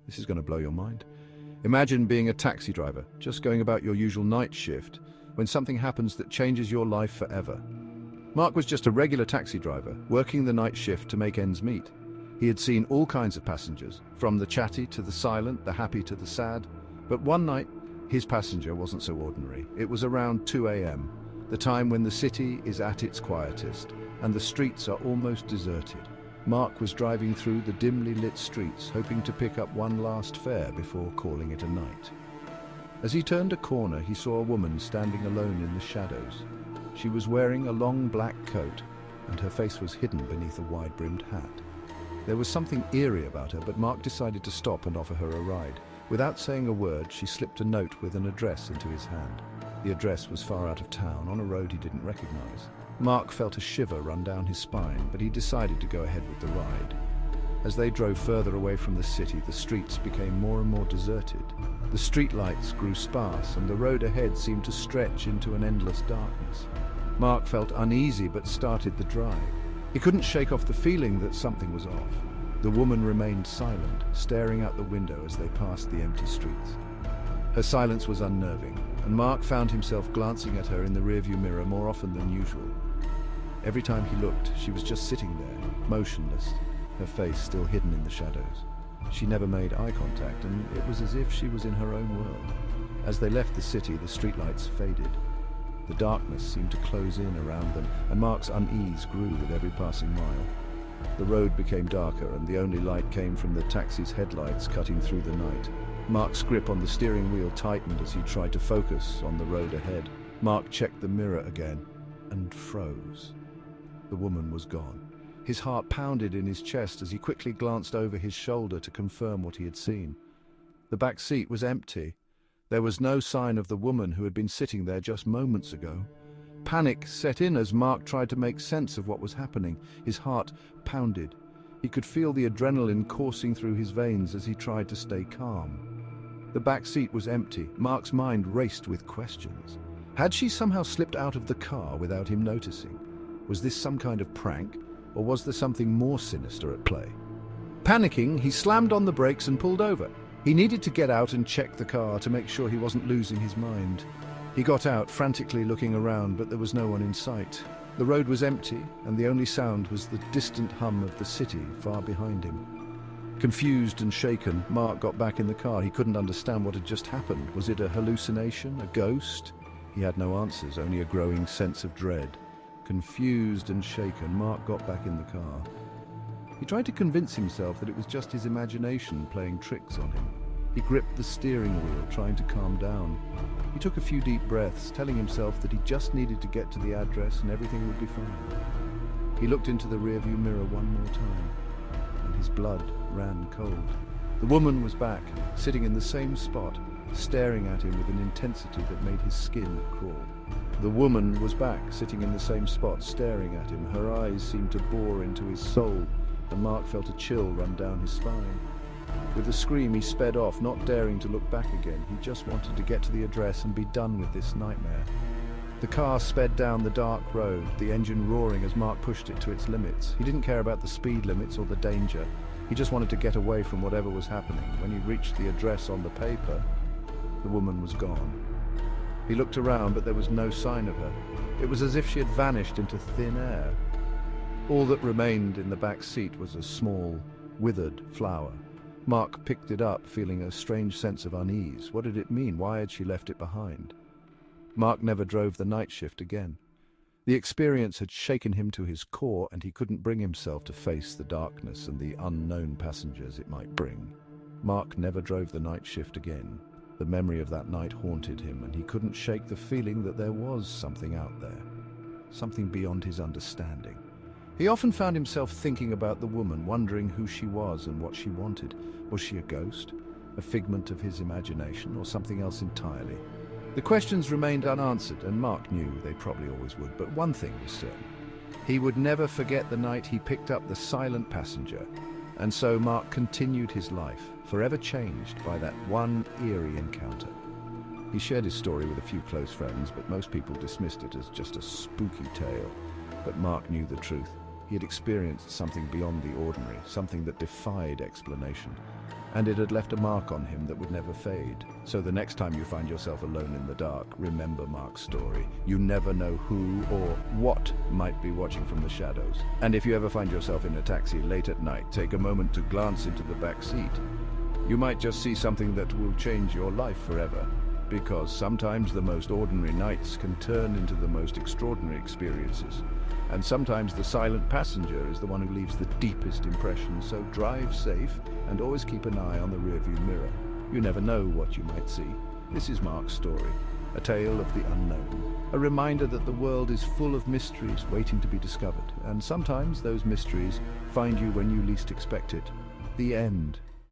This is going to blow your mind. Imagine being a taxi driver, just going about your usual night shift, when something happens that changes your life forever. Mark was just a regular taxi driver, working the night shift to make ends meet. He had seen all kinds of passengers, from the chatty to the silent, the happy to the sad. But one night, his passenger wasn't so ordinary. It was around 2 a.m., the time when the city is at its quietest, and the streets are almost deserted. Mark was driving through the dimly lit streets, hoping to pick up one last fare before calling it a night. As he turned a corner, he saw a woman standing alone in the shadows. She was wearing a long black coat, and her face was hidden beneath a wide-brimmed hat. There was something eerie about her, but Mark decided to stop and offer her a ride. Without saying a word, she slipped a note with an address into his hand. The address was far out of town, on a road he didn't recognize. Mark felt a shiver run down his spine, but he decided to go ahead with the ride. As they drove further away from the city, the streets became more and more deserted. The streetlights grew sparse, and the road ahead seemed to stretch into an endless darkness. Mark felt uneasy but started the drive. He couldn't shake off the feeling that something was off. The woman remained silent, staring out the window as they passed the empty streets. Her silence was unnerving, and Mark found himself glancing at her in the rearview mirror more often than usual. Every time he looked, she was just sitting there, motionless, her face still hidden in the shadows. She never made eye contact, and it was as if she was in her own world. As they left the city, the streetlights faded. The darkness seemed to close in around them, and Mark's unease grew with every passing mile. The road became darker, and the only light came from the taxi's headlights cutting through the night. Mark's grip on the steering wheel tightened as he tried to focus on the road ahead. Mark checked the mirror again and froze. The woman was gone. His heart pounded in his chest as he quickly glanced over his shoulder to confirm what he had seen. The back seat was empty. There was no sign of the woman who had been sitting there just moments ago. Panic set in as Mark tried to make sense of what was happening. His heart pounded. He could feel the adrenaline coursing through his veins as he tried to stay calm. The back seat was empty. Mark's mind raced with questions. Had she somehow slipped out of the car without him noticing? Was this some kind of prank, or was there something more sinister at play? Panicking, he slammed on the brakes and pulled over. He needed to get out and check the car to make sure he wasn't losing his mind. He got out, frantically looking around, but there was no one in sight. The road was empty, and the only sound was the distant hum of the city far behind him. Confused and shaken, Mark got back in the car. He couldn't understand what had just happened. Was it a hallucination, a ghost? He had no answers, only a growing sense of dread. Confused and shaken, Mark got back in the car. He tried to convince himself that it was just his imagination playing tricks on him. He gripped the steering wheel, trying to calm down. He took a few deep breaths, telling himself that he just needed to get to the address and everything would be fine. He looked into the rearview mirror one more time, and his blood ran cold. The woman was back, sitting in the same spot, staring at him with an intensity that made his skin crawl. The woman was back, sitting in the same spot, staring at him. Her eyes seemed to bore into his soul, and Mark felt a chill run down his spine. With a scream, he sped off, not daring to look back again. He just wanted to get to the address and be done with this nightmare. The car sped down the dark road, the engine roaring as Mark pushed it to its limits. He didn't care about the speed limits or the danger. He just wanted to get away from whatever was happening. When he reached the address on the paper, the woman was gone. He looked around, but there was no sign of her. It was as if she had vanished into thin air. All that remained in the back seat was a small, withered flower. Mark picked it up, feeling a strange sense of unease. What did it mean? Why had she left it behind? Mark never drove the night shift again. The experience had shaken him to his core, and he couldn't bring himself to face the darkness and the unknown passengers it might bring. Mark never drove the night shift again. The memory of that night haunted him, and he couldn't shake the feeling that there was something out there, something beyond his understanding. He often found himself thinking about the woman, wondering who she was and what she wanted. Was she a ghost, a figment of his imagination, or something else entirely? The questions remained unanswered, and Mark knew they probably always would, but one thing was certain. He would never forget the night he picked up the silent passenger, and so Mark continued his life, forever changed by that one eerie encounter. He shared his story with a few close friends, but most people dismissed it as just a spooky tale. But Mark knew the truth. He had experienced something beyond the ordinary, something that defied explanation. and it had left a mark on him that would never fade. So the next time you find yourself alone in the dark, remember Mark's story. You never know who or what might be watching from the shadows. And if you ever find yourself in a taxi late at night, take a moment to glance into the back seat. You might just see something that will change your life forever. Because sometimes the most ordinary nights can turn into the most extraordinary experiences. And sometimes the silent passenger is the one who leaves the deepest impression. So drive safe and always keep an eye on the rearview mirror. You never know what you might see. This is Mark's story, a tale of the unknown. A reminder that the world is full of mysteries waiting to be discovered. And sometimes those mysteries find you when you least expect it. The end.